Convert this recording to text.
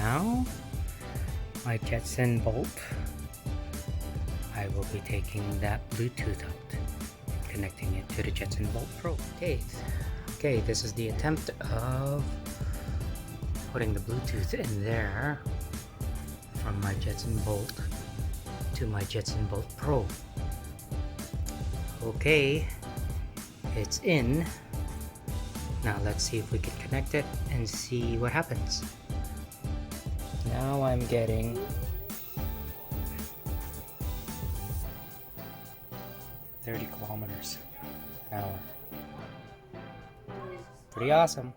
now my Jetson Bolt, I will be taking that Bluetooth out and connecting it to the Jetson Bolt Pro. Okay, this is the attempt of putting the Bluetooth in there from my Jetson Bolt to my Jetson Bolt Pro. Okay, it's in. Now let's see if we can connect it and see what happens. Now I'm getting 30 kilometers an hour. Pretty awesome.